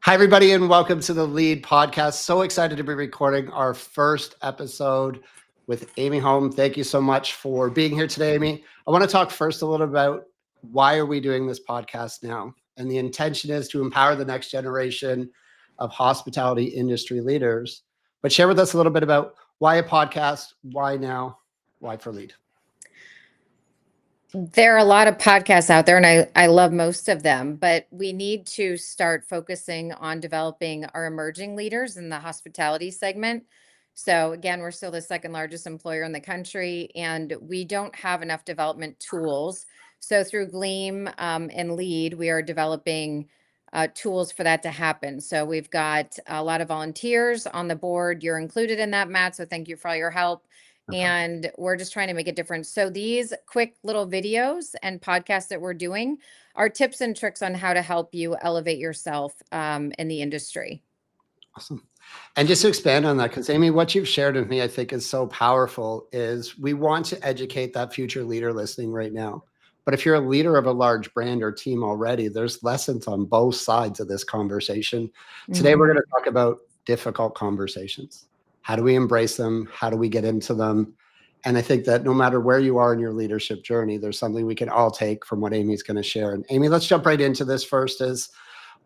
Hi, everybody, and welcome to the Lead Podcast. So excited to be recording our first episode with Amy Hom. Thank you so much for being here today, Amy. I want to talk first a little about why are we doing this podcast now? And the intention is to empower the next generation of hospitality industry leaders. But share with us a little bit about why a podcast, why now, why for Lead? There are a lot of podcasts out there, and I love most of them, but we need to start focusing on developing our emerging leaders in the hospitality segment. So, again, we're still the second largest employer in the country, and we don't have enough development tools. So, through Gleam and Lead, we are developing tools for that to happen. So, we've got a lot of volunteers on the board. You're included in that, Matt. So, thank you for all your help. Okay. And we're just trying to make a difference. So these quick little videos and podcasts that we're doing are tips and tricks on how to help you elevate yourself in the industry. Awesome. And just to expand on that, because Amy, what you've shared with me, I think is so powerful, is we want to educate that future leader listening right now. But if you're a leader of a large brand or team already, there's lessons on both sides of this conversation. Today, we're going to talk about difficult conversations. How do we embrace them? How do we get into them? And I think that no matter where you are in your leadership journey, there's something we can all take from what Amy's going to share. And Amy, let's jump right into this first is,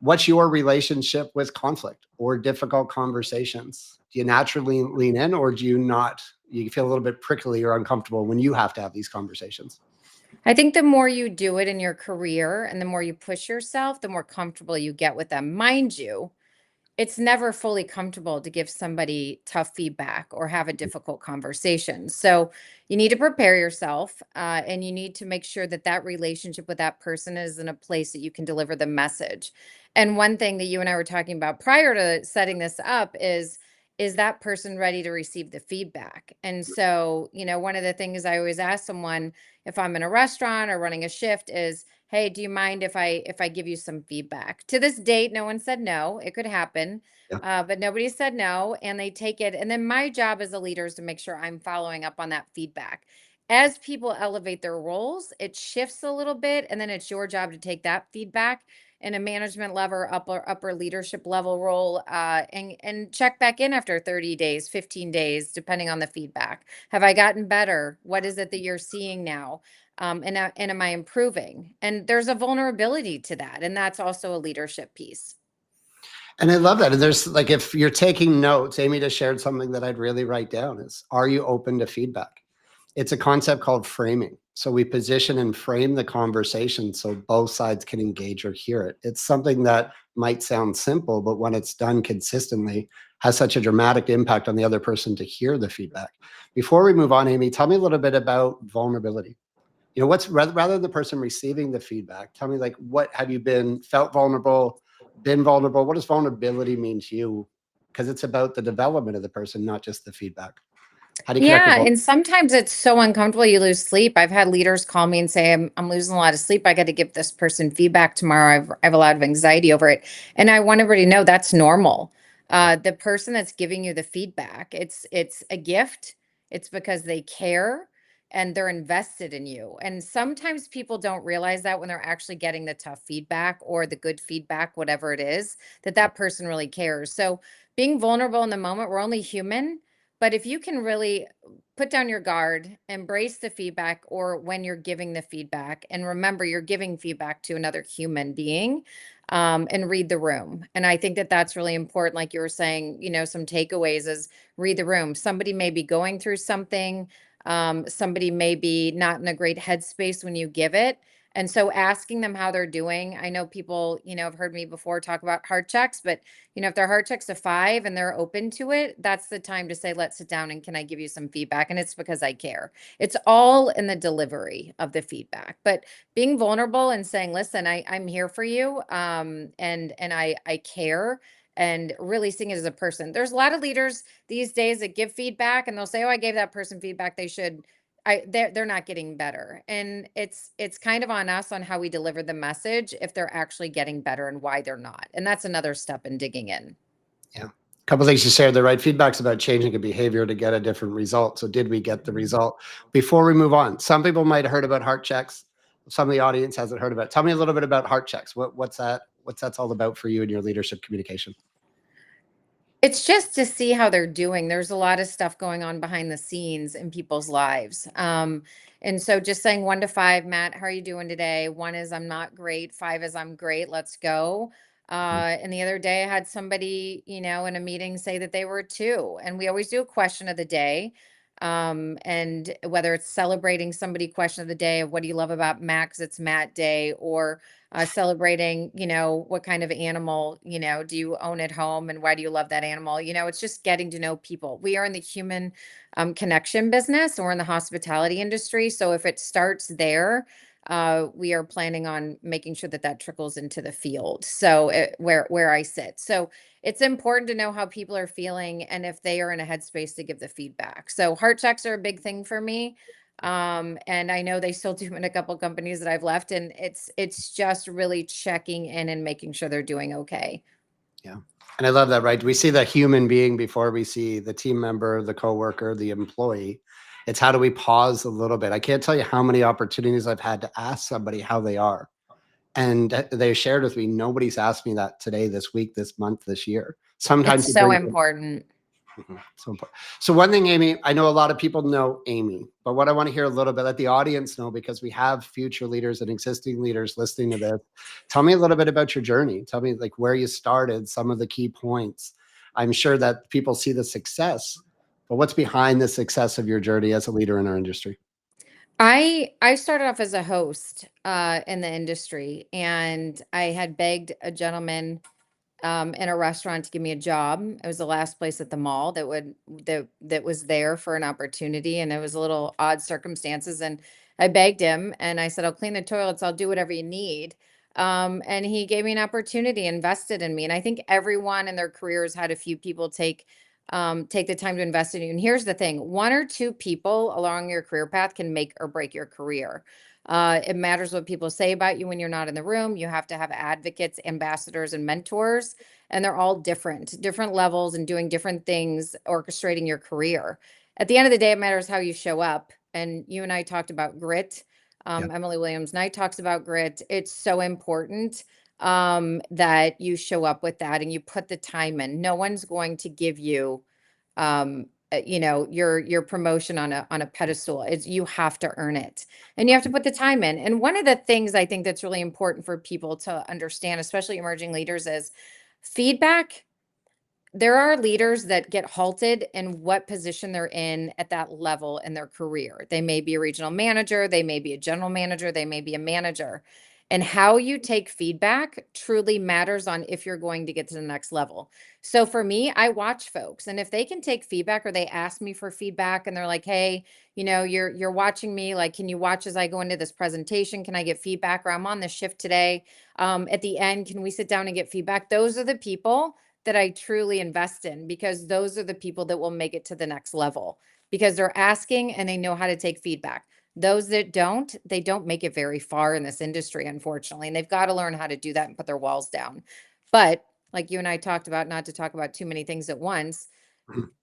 what's your relationship with conflict or difficult conversations? Do you naturally lean in, or do you not? You feel a little bit prickly or uncomfortable when you have to have these conversations? I think the more you do it in your career and the more you push yourself, the more comfortable you get with them. Mind you, it's never fully comfortable to give somebody tough feedback or have a difficult conversation. So you need to prepare yourself and you need to make sure that that relationship with that person is in a place that you can deliver the message. And one thing that you and I were talking about prior to setting this up is that person ready to receive the feedback? And so, one of the things I always ask someone if I'm in a restaurant or running a shift is, hey, do you mind if I give you some feedback? To this date, no one said no. It could happen, Yeah. but nobody said no, and they take it. And then my job as a leader is to make sure I'm following up on that feedback. As people elevate their roles, it shifts a little bit, and then it's your job to take that feedback in a management level, upper leadership level role, and check back in after 30 days, 15 days, depending on the feedback. Have I gotten better? What is it that you're seeing now? And am I improving? And there's a vulnerability to that. And that's also a leadership piece. And I love that. And there's like, if you're taking notes, Amy just shared something that I'd really write down is, are you open to feedback? It's a concept called framing. So we position and frame the conversation so both sides can engage or hear it. It's something that might sound simple, but when it's done consistently, has such a dramatic impact on the other person to hear the feedback. Before we move on, Amy, tell me a little bit about vulnerability. What's rather than the person receiving the feedback, tell me, like, what have you felt vulnerable, been vulnerable? What does vulnerability mean to you? Because it's about the development of the person, not just the feedback. How do you connect with Yeah, and sometimes it's so uncomfortable you lose sleep. I've had leaders call me and say, I'm losing a lot of sleep. I got to give this person feedback tomorrow. I have a lot of anxiety over it. And I want everybody to know that's normal. The person that's giving you the feedback, it's a gift. It's because they care and they're invested in you. And sometimes people don't realize that when they're actually getting the tough feedback or the good feedback, whatever it is, that person really cares. So being vulnerable in the moment, we're only human. But if you can really put down your guard, embrace the feedback, or when you're giving the feedback, and remember you're giving feedback to another human being, and read the room. And I think that that's really important. Like you were saying, some takeaways is read the room. Somebody may be going through something. Somebody may be not in a great headspace when you give it. And so asking them how they're doing, I know people, have heard me before talk about heart checks, but if their heart check's a 5 and they're open to it, that's the time to say, let's sit down and can I give you some feedback? And it's because I care. It's all in the delivery of the feedback, but being vulnerable and saying, listen, I'm here for you. And I care, and really seeing it as a person. There's a lot of leaders these days that give feedback and they'll say, oh, I gave that person feedback. They're not getting better. And it's kind of on us on how we deliver the message, if they're actually getting better and why they're not. And that's another step in digging in. Yeah. A couple of things you shared. The right feedback's about changing a behavior to get a different result. So did we get the result? Before we move on, some people might have heard about heart checks. Some of the audience hasn't heard about it. Tell me a little bit about heart checks. What's that? what's that's all about for you in your leadership communication? It's just to see how they're doing. There's a lot of stuff going on behind the scenes in people's lives. And so just saying 1 to 5, Matt, how are you doing today? 1 is I'm not great. 5 is I'm great. Let's go. Mhm. And the other day I had somebody, in a meeting say that they were 2. And we always do a question of the day. And whether it's celebrating somebody question of the day of what do you love about Max, it's Matt Day, or celebrating, what kind of animal, do you own at home and why do you love that animal? It's just getting to know people. We are in the human connection business, and we're in the hospitality industry. So if it starts there, we are planning on making sure that that trickles into the field. So where I sit. So it's important to know how people are feeling and if they are in a headspace to give the feedback. So heart checks are a big thing for me. And I know they still do them in a couple companies that I've left, and it's just really checking in and making sure they're doing okay. Yeah. And I love that, right? We see the human being before we see the team member, the coworker, the employee. It's how do we pause a little bit? I can't tell you how many opportunities I've had to ask somebody how they are. And they shared with me, nobody's asked me that today, this week, this month, this year. Sometimes It's you so bring important. so important. So one thing, Amy, I know a lot of people know Amy, but what I want to hear a little bit, let the audience know, because we have future leaders and existing leaders listening to this. Tell me a little bit about your journey. Tell me like where you started, some of the key points. I'm sure that people see the success, but what's behind the success of your journey as a leader in our industry? I started off as a host in the industry, and I had begged a gentleman in a restaurant to give me a job. It was the last place at the mall that was there for an opportunity, and it was a little odd circumstances. And I begged him, and I said, "I'll clean the toilets. I'll do whatever you need." And he gave me an opportunity, invested in me. And I think everyone in their careers had a few people take the time to invest in you. And here's the thing: 1 or 2 people along your career path can make or break your career. It matters what people say about you when you're not in the room. You have to have advocates, ambassadors, and mentors, and they're all different levels and doing different things, orchestrating your career. At the end of the day, it matters how you show up. And you and I talked about grit. Yeah. Emily Williams Knight talks about grit. It's so important that you show up with that and you put the time in. No one's going to give you your promotion on a pedestal. It's you have to earn it, and you have to put the time in. And one of the things I think that's really important for people to understand, especially emerging leaders, is feedback. There are leaders that get halted in what position they're in at that level in their career. They may be a regional manager, they may be a general manager, they may be a manager. And how you take feedback truly matters on if you're going to get to the next level. So for me, I watch folks, and if they can take feedback or they ask me for feedback and they're like, "Hey, you're watching me, like can you watch as I go into this presentation? Can I get feedback, or I'm on this shift today? At the end, can we sit down and get feedback?" Those are the people that I truly invest in, because those are the people that will make it to the next level because they're asking and they know how to take feedback. Those that don't, they don't make it very far in this industry, unfortunately. And they've got to learn how to do that and put their walls down. But like you and I talked about, not to talk about too many things at once,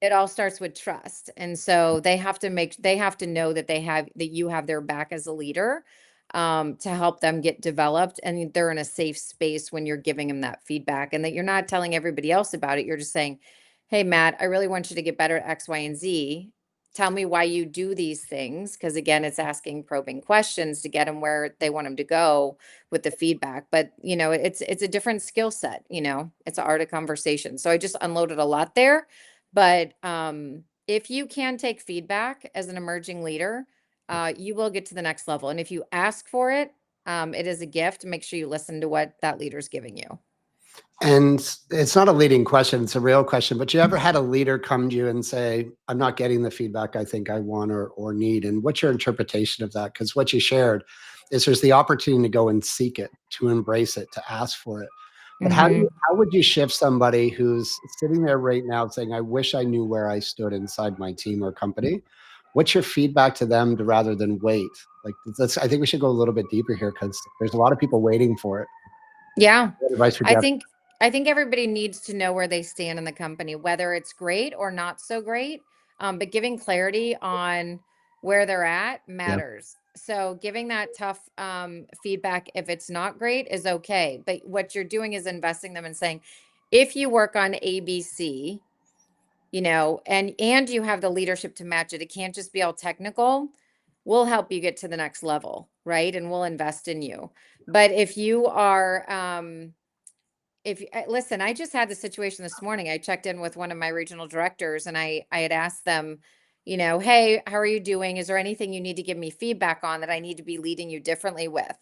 it all starts with trust. And so they have to know that you have their back as a leader, to help them get developed, and they're in a safe space when you're giving them that feedback, and that you're not telling everybody else about it. You're just saying, "Hey, Matt, I really want you to get better at X, Y, and Z. Tell me why you do these things." Because again, it's asking probing questions to get them where they want them to go with the feedback. But it's a different skill set. It's an art of conversation. So I just unloaded a lot there, but if you can take feedback as an emerging leader, you will get to the next level. And if you ask for it, it is a gift. Make sure you listen to what that leader's giving you. And it's not a leading question, it's a real question, but you ever had a leader come to you and say, I'm not getting the feedback I think I want or need? And what's your interpretation of that? Because what you shared is there's the opportunity to go and seek it, to embrace it, to ask for it. But Hmm. how would you shift somebody who's sitting there right now saying, I wish I knew where I stood inside my team or company? What's your feedback to them to rather than wait? Like I think we should go a little bit deeper here because there's a lot of people waiting for it. Yeah. What advice would I you have? think I think everybody needs to know where they stand in the company, whether it's great or not so great. But giving clarity on where they're at Yeah. matters. So giving that tough feedback, if it's not great, is okay. But what you're doing is investing them and saying, if you work on ABC, and you have the leadership to match it, it can't just be all technical. We'll help you get to the next level, right? And we'll invest in you. But if you are listen, I just had the situation this morning. I checked in with one of my regional directors and I had asked them, hey, how are you doing? Is there anything you need to give me feedback on that I need to be leading you differently with?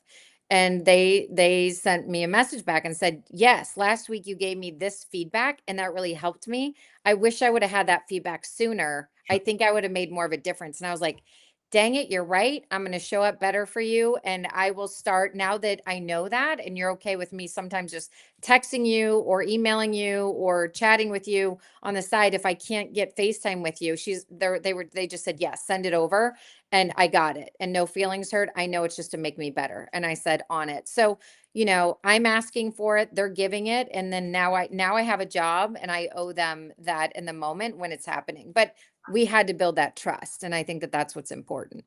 And they sent me a message back and said, yes, last week you gave me this feedback and that really helped me. I wish I would have had that feedback sooner. I think I would have made more of a difference. And I was like, dang it, you're right. I'm going to show up better for you. And I will start, now that I know that, and you're okay with me sometimes just texting you or emailing you or chatting with you on the side. If I can't get FaceTime with you, they just said, yes, send it over. And I got it, and no feelings hurt. I know it's just to make me better. And I said, on it. So, I'm asking for it, they're giving it. And then now I have a job and I owe them that in the moment when it's happening. But we had to build that trust. And I think that that's what's important.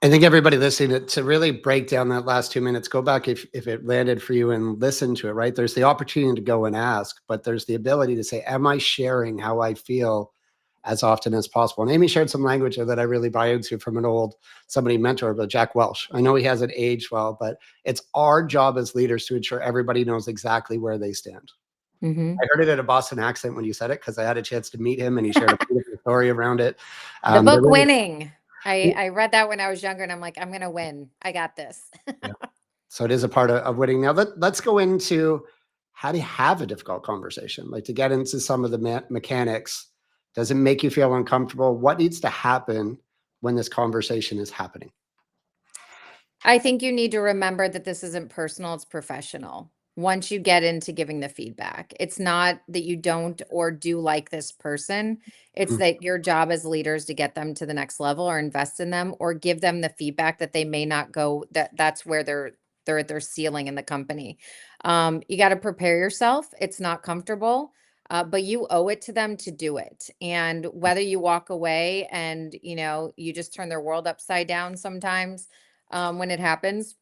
I think everybody listening to really break down that last 2 minutes, go back if it landed for you and listen to it, right? There's the opportunity to go and ask, but there's the ability to say, am I sharing how I feel as often as possible? And Amy shared some language that I really buy into from an old somebody mentor, but Jack Welch. I know he hasn't aged well, but it's our job as leaders to ensure everybody knows exactly where they stand. Mm-hmm. I heard it in a Boston accent when you said it because I had a chance to meet him and he shared a beautiful story around it. The book Really, Winning. I read that when I was younger and I'm like, I'm going to win. I got this. yeah. So it is a part of winning. Now let's go into how do you have a difficult conversation? Like to get into some of the mechanics. Does it make you feel uncomfortable? What needs to happen when this conversation is happening? I think you need to remember that this isn't personal, it's professional. Once you get into giving the feedback, it's not that you don't or do like this person. It's Mhm. that your job as leaders to get them to the next level or invest in them or give them the feedback that they may not go, that's where they're at their ceiling in the company. You got to prepare yourself. It's not comfortable. But you owe it to them to do it. And whether you walk away and you just turn their world upside down sometimes, when it happens,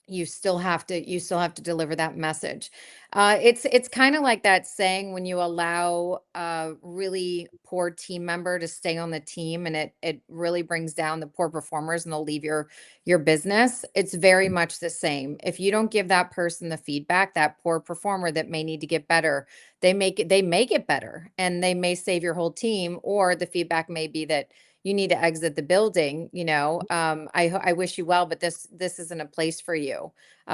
you still have to deliver that message. It's kind of like that saying, when you allow a really poor team member to stay on the team and it really brings down the poor performers and they'll leave your business. It's very much the same. If you don't give that person the feedback, that poor performer that may need to get better, they may get better and they may save your whole team, or the feedback may be that you need to exit the building. I wish you well, but this isn't a place for you.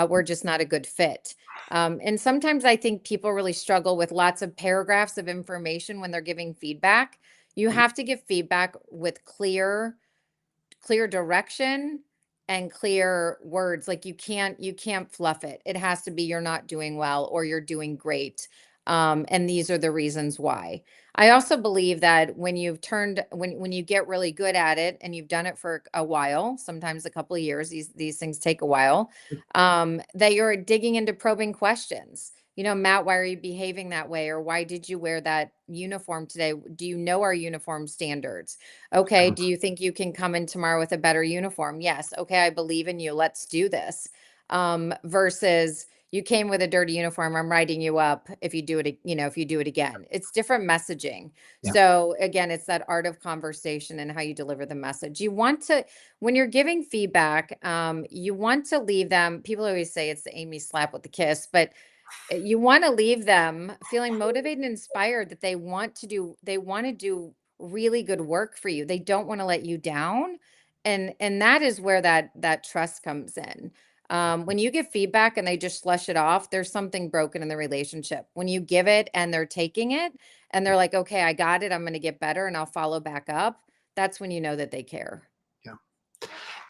We're just not a good fit. And sometimes I think people really struggle with lots of paragraphs of information when they're giving feedback. You have to give feedback with clear direction and clear words. Like you can't fluff it. It has to be, you're not doing well or you're doing great. And these are the reasons why. I also believe that when you get really good at it and you've done it for a while, sometimes a couple of years, these things take a while, that you're digging into probing questions. Matt, why are you behaving that way? Or why did you wear that uniform today? Do you know our uniform standards? Okay, do you think you can come in tomorrow with a better uniform? Yes. Okay, I believe in you. Let's do this. Versus, you came with a dirty uniform, I'm writing you up if you do it again. It's different messaging. Yeah. So again, it's that art of conversation and how you deliver the message. When you're giving feedback, you want to leave them. People always say it's the Amy slap with the kiss, but you want to leave them feeling motivated and inspired that they want to do really good work for you. They don't want to let you down. And that is where that trust comes in. When you give feedback and they just flush it off, there's something broken in the relationship. When you give it and they're taking it and they're like, okay, I got it, I'm going to get better and I'll follow back up, that's when you know that they care. Yeah.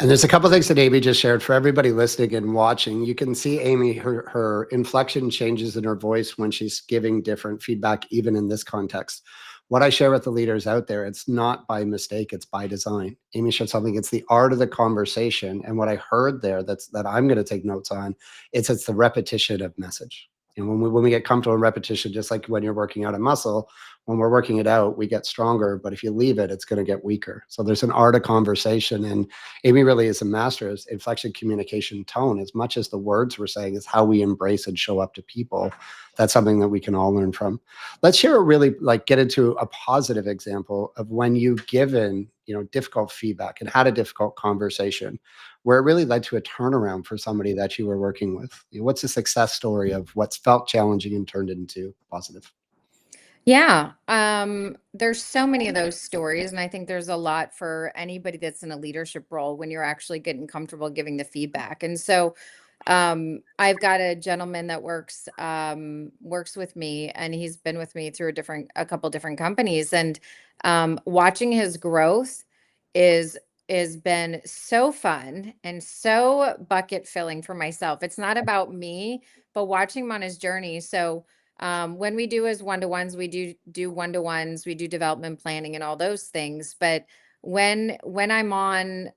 And there's a couple of things that Amy just shared for everybody listening and watching. You can see Amy, her inflection changes in her voice when she's giving different feedback, even in this context. What I share with the leaders out there, it's not by mistake, it's by design. Amy shared something, it's the art of the conversation. And what I heard there that I'm going to take notes on, it's the repetition of message. When we get comfortable in repetition, just like when you're working out a muscle, when we're working it out, we get stronger. But if you leave it, it's going to get weaker. So there's an art of conversation, and Amy really is a master of inflection, communication, tone. As much as the words we're saying is how we embrace and show up to people. That's something that we can all learn from. Let's share a really get into a positive example of when you've given difficult feedback and had a difficult conversation where it really led to a turnaround for somebody that you were working with. What's a success story of what's felt challenging and turned into positive? Yeah, there's so many of those stories, and I think there's a lot for anybody that's in a leadership role when you're actually getting comfortable giving the feedback. And so, I've got a gentleman that works with me, and he's been with me through a couple different companies, and watching his growth is is been so fun and so bucket filling for myself. It's not about me, but watching him on his journey. So when we do his one-to-ones, we do one-to-ones, we do development planning and all those things. But when I'm on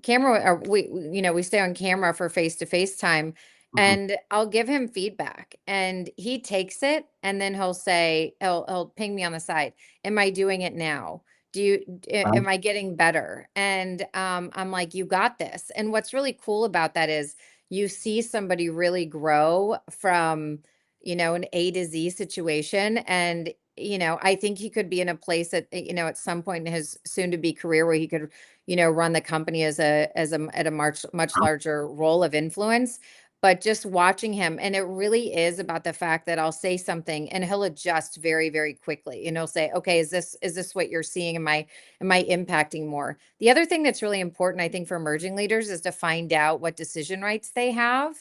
camera, or we stay on camera for face-to-face time, Mhm. and I'll give him feedback and he takes it, and then he'll ping me on the side. Am I doing it now? Am Wow. I getting better? And I'm like, you got this. And what's really cool about that is you see somebody really grow from an A to Z situation. And I think he could be in a place at some point in his soon to be career where he could run the company at a much larger role of influence. But just watching him, and it really is about the fact that I'll say something and he'll adjust very, very quickly. And he'll say, okay, is this what you're seeing? Am I impacting more? The other thing that's really important, I think, for emerging leaders is to find out what decision rights they have, Yeah.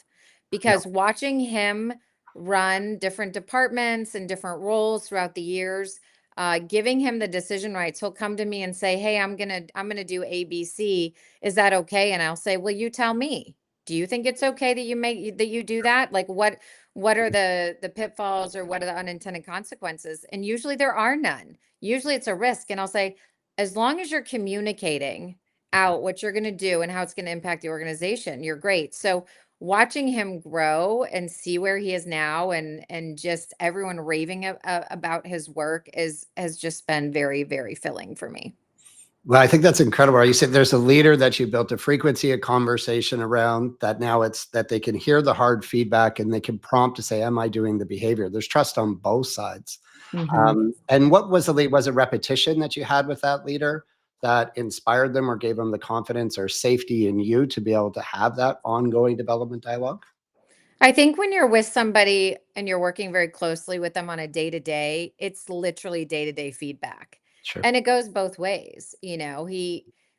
because watching him run different departments and different roles throughout the years, giving him the decision rights, he'll come to me and say, hey, I'm gonna do ABC. Is that okay? And I'll say, well, you tell me. Do you think it's okay that you do that? Like, what are the pitfalls, or what are the unintended consequences? And usually there are none. Usually it's a risk. And I'll say, as long as you're communicating out what you're going to do and how it's going to impact the organization, you're great. So watching him grow and see where he is now, and just everyone raving about his work has just been very, very filling for me. Well, I think that's incredible. You said there's a leader that you built a frequency of conversation around that now it's that they can hear the hard feedback and they can prompt to say, am I doing the behavior? There's trust on both sides. Mhm. And what was the lead? Was it repetition that you had with that leader that inspired them or gave them the confidence or safety in you to be able to have that ongoing development dialogue? I think when you're with somebody and you're working very closely with them on a day to day, it's literally day to day feedback. Sure. And it goes both ways.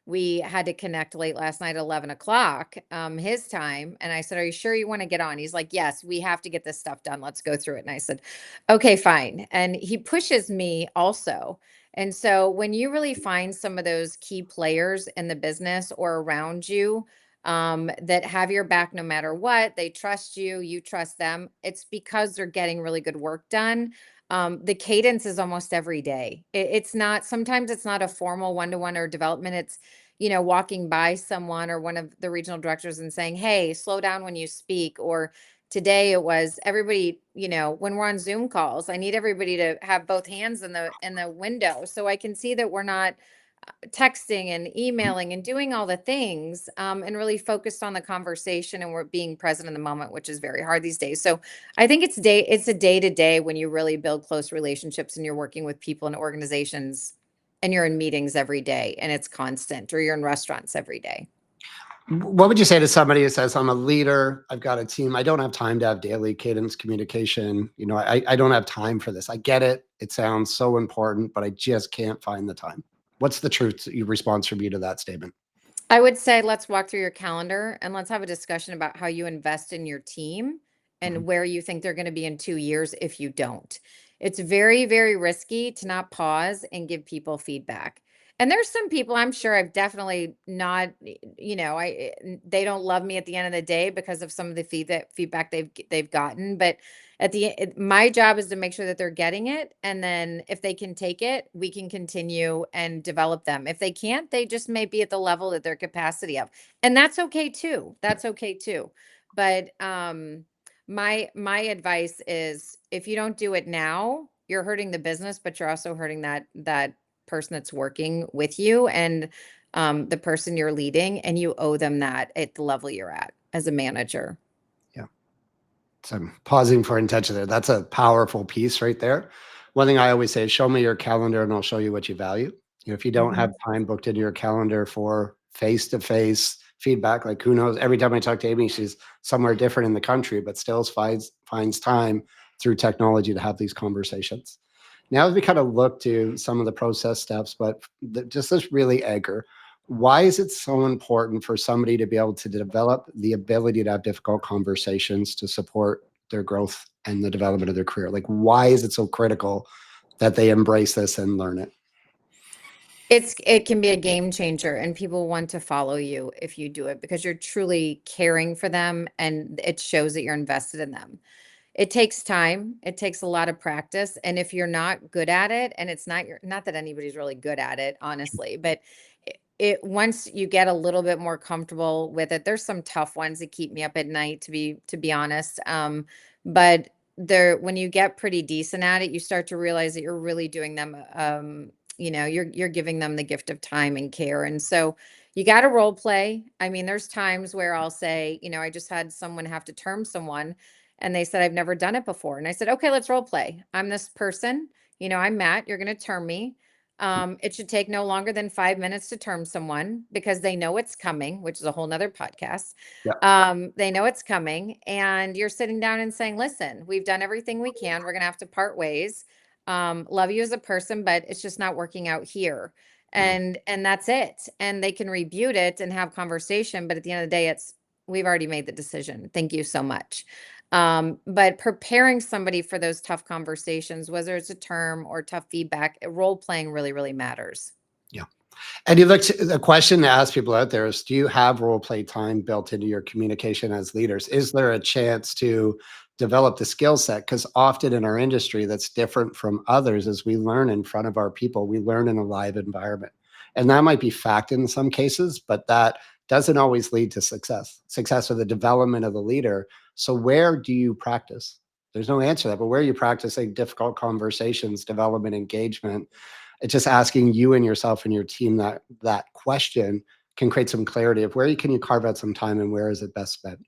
We had to connect late last night at 11 o'clock, his time. And I said, are you sure you want to get on? He's like, yes, we have to get this stuff done. Let's go through it. And I said, okay, fine. And he pushes me also. And so when you really find some of those key players in the business or around you, that have your back no matter what. They trust you, you trust them. It's because they're getting really good work done. The cadence is almost every day. It's not, sometimes it's not a formal one-to-one or development. It's, walking by someone or one of the regional directors and saying, hey, slow down when you speak. Or today it was everybody, when we're on Zoom calls, I need everybody to have both hands in the window so I can see that we're not texting and emailing and doing all the things, and really focused on the conversation, and we're being present in the moment, which is very hard these days. So I think it's a day to day when you really build close relationships and you're working with people and organizations, and you're in meetings every day and it's constant, or you're in restaurants every day. What would you say to somebody who says, I'm a leader, I've got a team, I don't have time to have daily cadence communication. I don't have time for this. I get it. It sounds so important, but I just can't find the time. What's the truth response from you to that statement? I would say let's walk through your calendar and let's have a discussion about how you invest in your team Mhm. and where you think they're going to be in 2 years if you don't. It's very, very risky to not pause and give people feedback. And there's some people I'm sure I've definitely not, they don't love me at the end of the day because of some of the feedback they've gotten. But my job is to make sure that they're getting it, and then if they can take it, we can continue and develop them. If they can't, they just may be at the level at their capacity of, and that's okay too. That's okay too. But My advice is if you don't do it now, you're hurting the business, but you're also hurting that person that's working with you and the person you're leading, and you owe them that at the level you're at as a manager. Yeah. So I'm pausing for intention there. That's a powerful piece right there. One thing I always say is show me your calendar and I'll show you what you value. If you don't have Mhm. time booked into your calendar for face-to-face feedback, like who knows, every time I talk to Amy, she's somewhere different in the country, but still finds time through technology to have these conversations. Now, as we kind of look to some of the process steps, but just this really anchor, why is it so important for somebody to be able to develop the ability to have difficult conversations to support their growth and the development of their career? Like, why is it so critical that they embrace this and learn it? It can be a game changer, and people want to follow you if you do it because you're truly caring for them and it shows that you're invested in them. It takes time, it takes a lot of practice, and if you're not good at it, and it's not that anybody's really good at it, honestly, but it once you get a little bit more comfortable with it, there's some tough ones that keep me up at night to be honest. But there when you get pretty decent at it, you start to realize that you're really doing them you're giving them the gift of time and care. And so you got to role play. I mean, there's times where I'll say, I just had someone have to term someone and they said, I've never done it before. And I said, okay, let's role play. I'm this person. I'm Matt. You're going to term me. It should take no longer than 5 minutes to term someone because they know it's coming, which is a whole nother podcast. Yeah. They know it's coming. And you're sitting down and saying, listen, we've done everything we can. We're going to have to part ways. Love you as a person, but it's just not working out here. Mhm. And that's it. And they can rebuke it and have conversation. But at the end of the day, we've already made the decision. Thank you so much. But preparing somebody for those tough conversations, whether it's a term or tough feedback, role playing really, really matters. Yeah. And you look to the question to ask people out there is, do you have role play time built into your communication as leaders? Is there a chance to develop the skill set? Because often in our industry, that's different from others as we learn in front of our people, we learn in a live environment. And that might be fact in some cases, but that doesn't always lead to success or the development of the leader. So where do you practice? There's no answer to that, but where are you practicing difficult conversations, development, engagement? It's just asking you and yourself and your team that question can create some clarity of where can you carve out some time and where is it best spent.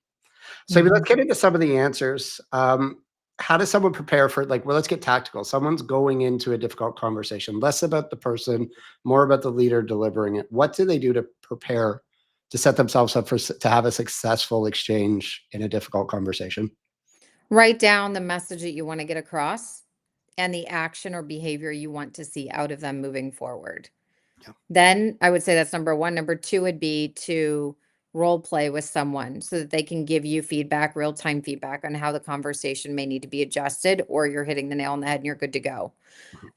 So let's Mhm. get into some of the answers. How does someone prepare for well, let's get tactical. Someone's going into a difficult conversation, less about the person, more about the leader delivering it. What do they do to prepare to set themselves up to have a successful exchange in a difficult conversation? Write down the message that you want to get across and the action or behavior you want to see out of them moving forward. Yeah. Then I would say that's number one. Number two would be to role play with someone so that they can give you feedback, real time feedback on how the conversation may need to be adjusted, or you're hitting the nail on the head and you're good to go.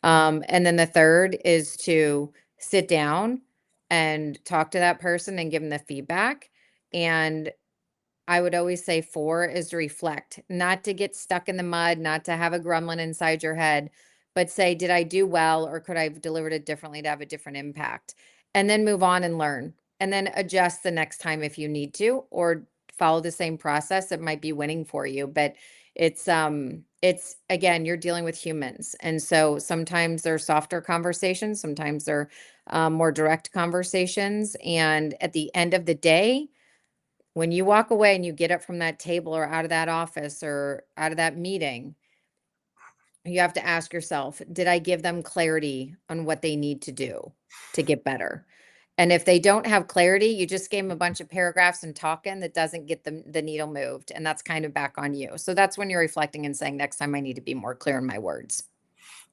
Mhm. And then the third is to sit down and talk to that person and give them the feedback. And I would always say 4 is to reflect, not to get stuck in the mud, not to have a gremlin inside your head, but say, did I do well or could I have delivered it differently to have a different impact? And then move on and learn. And then adjust the next time if you need to, or follow the same process. It might be winning for you, but it's again, you're dealing with humans. And so sometimes they're softer conversations, sometimes they're more direct conversations. And at the end of the day, when you walk away and you get up from that table or out of that office or out of that meeting, you have to ask yourself, did I give them clarity on what they need to do to get better? And if they don't have clarity, you just gave them a bunch of paragraphs and talking that doesn't get the needle moved. And that's kind of back on you. So that's when you're reflecting and saying, next time I need to be more clear in my words.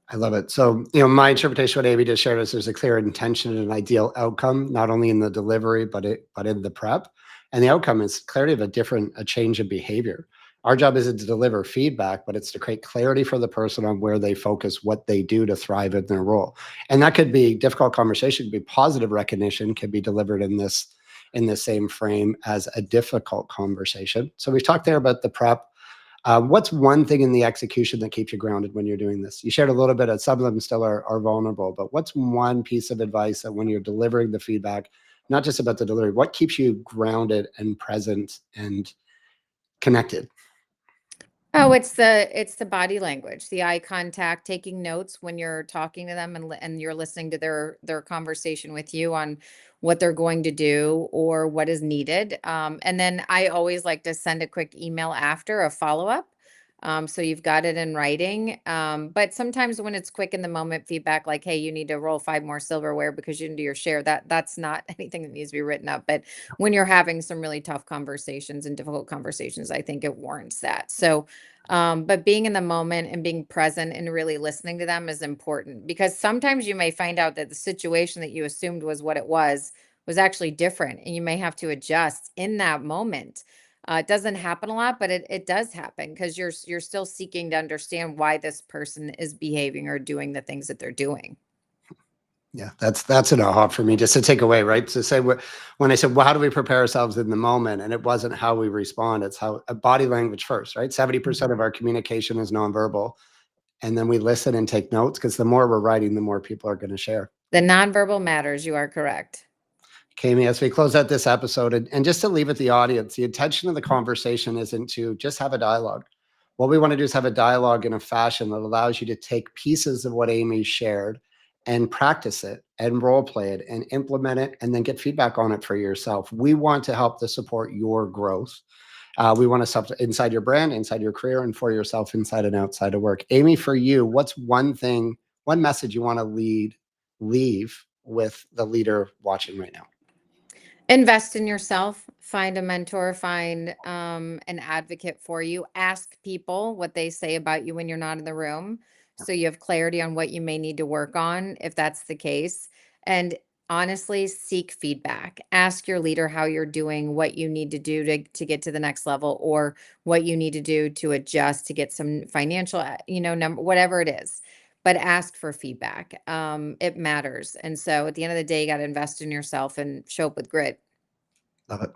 I love it. So, my interpretation of what Amy just shared is there's a clear intention and an ideal outcome, not only in the delivery, but in the prep. And the outcome is clarity of a change in behavior. Our job isn't to deliver feedback, but it's to create clarity for the person on where they focus, what they do to thrive in their role. And that could be difficult conversation, could be positive recognition, could be delivered in the same frame as a difficult conversation. So we've talked there about the prep. What's one thing in the execution that keeps you grounded when you're doing this? You shared a little bit of some of them still are vulnerable, but what's one piece of advice that when you're delivering the feedback, not just about the delivery, what keeps you grounded and present and connected? Oh, it's the body language, the eye contact, taking notes when you're talking to them and you're listening to their conversation with you on what they're going to do or what is needed. And then I always like to send a quick email after a follow up. So you've got it in writing. But sometimes when it's quick in the moment feedback, like, hey, you need to roll 5 more silverware because you didn't do your share, that's not anything that needs to be written up. But when you're having some really tough conversations and difficult conversations, I think it warrants that. So but being in the moment and being present and really listening to them is important because sometimes you may find out that the situation that you assumed was what it was actually different, and you may have to adjust in that moment. It doesn't happen a lot, but it does happen because you're still seeking to understand why this person is behaving or doing the things that they're doing. Yeah, that's an aha for me just to take away, right? To say when I said, well, how do we prepare ourselves in the moment? And it wasn't how we respond, it's how body language first, right? 70% of our communication is nonverbal. And then we listen and take notes because the more we're writing, the more people are going to share. The nonverbal matters. You are correct. Kami, as we close out this episode, and just to leave with the audience, the intention of the conversation isn't to just have a dialogue. What we want to do is have a dialogue in a fashion that allows you to take pieces of what Amy shared and practice it and role play it and implement it and then get feedback on it for yourself. We want to help to support your growth. We want to support inside your brand, inside your career, and for yourself inside and outside of work. Amy, for you, what's one thing, one message you want to leave with the leader watching right now? Invest in yourself, find a mentor, find an advocate for you. Ask people what they say about you when you're not in the room. So you have clarity on what you may need to work on if that's the case. And honestly, seek feedback. Ask your leader how you're doing, what you need to do to get to the next level, or what you need to do to adjust to get some financial, number, whatever it is. But ask for feedback. It matters. And so at the end of the day, you got to invest in yourself and show up with grit. Love it.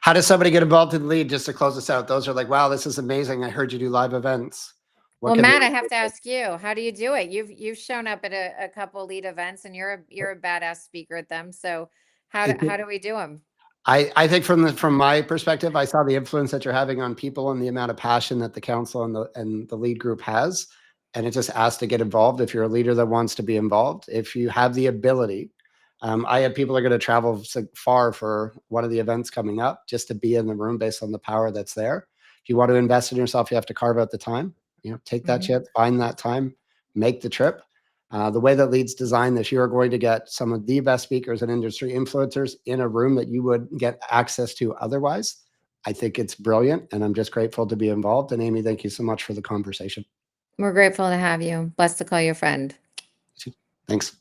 How does somebody get involved in Lead? Just to close this out, those are like, wow, this is amazing. I heard you do live events. What Well, can they Matt, I have to ask you, how do you do it? You've shown up at a couple lead events, and you're a badass speaker at them. So how do we do them? I think from my perspective, I saw the influence that you're having on people and the amount of passion that the council and the lead group has. And it just asks to get involved if you're a leader that wants to be involved. If you have the ability, I have people that are going to travel far for one of the events coming up just to be in the room based on the power that's there. If you want to invest in yourself, you have to carve out the time. Take that Mhm. chance, find that time, make the trip. The way that Lead's designed this, you are going to get some of the best speakers and industry influencers in a room that you would get access to otherwise. I think it's brilliant, and I'm just grateful to be involved. And Amy, thank you so much for the conversation. We're grateful to have you. Blessed to call you a friend. Thanks.